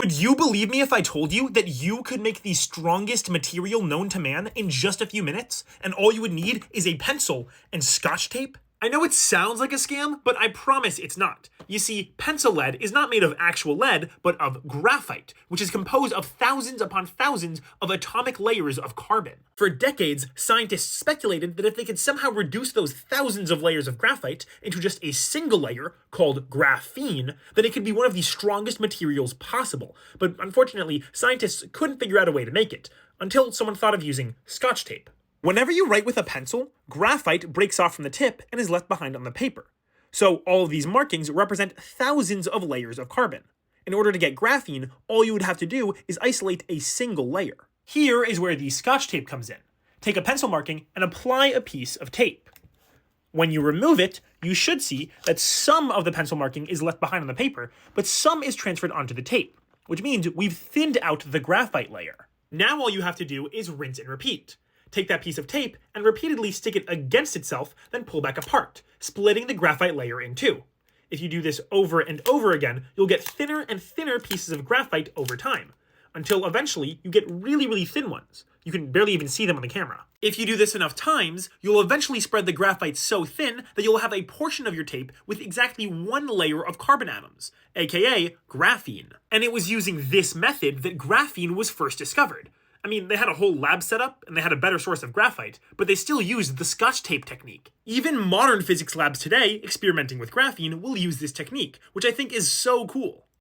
Would you believe me if I told you that you could make the strongest material known to man in just a few minutes, and all you would need is a pencil and Scotch tape? I know it sounds like a scam, but I promise it's not. You see, pencil lead is not made of actual lead, but of graphite, which is composed of thousands upon thousands of atomic layers of carbon. For decades, scientists speculated that if they could somehow reduce those thousands of layers of graphite into just a single layer, called graphene, then it could be one of the strongest materials possible. But unfortunately, scientists couldn't figure out a way to make it, until someone thought of using Scotch tape. Whenever you write with a pencil, graphite breaks off from the tip and is left behind on the paper. So all of these markings represent thousands of layers of carbon. In order to get graphene, all you would have to do is isolate a single layer. Here is where the Scotch tape comes in. Take a pencil marking and apply a piece of tape. When you remove it, you should see that some of the pencil marking is left behind on the paper, but some is transferred onto the tape, which means we've thinned out the graphite layer. Now all you have to do is rinse and repeat. Take that piece of tape and repeatedly stick it against itself, then pull back apart, splitting the graphite layer in two. If you do this over and over again, you'll get thinner and thinner pieces of graphite over time, until eventually you get really thin ones. You can barely even see them on the camera. If you do this enough times, you'll eventually spread the graphite so thin that you'll have a portion of your tape with exactly one layer of carbon atoms, aka graphene. And it was using this method that graphene was first discovered. I mean, they had a whole lab setup, and they had a better source of graphite, but they still used the Scotch tape technique. Even modern physics labs today, experimenting with graphene, will use this technique, which I think is so cool.